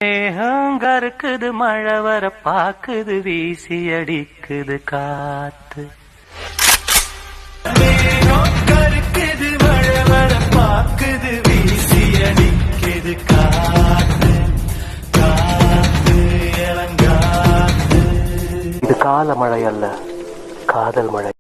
மேகங்கருக்குது மழை வர பாக்குது வீசி அடிக்குது காத்து. மேகங்கருக்குது மழை வர பாக்குது வீசி அடிக்குது காத்து. காத்து இளங்காத்து. இது கால மழை அல்ல, காதல் மழை.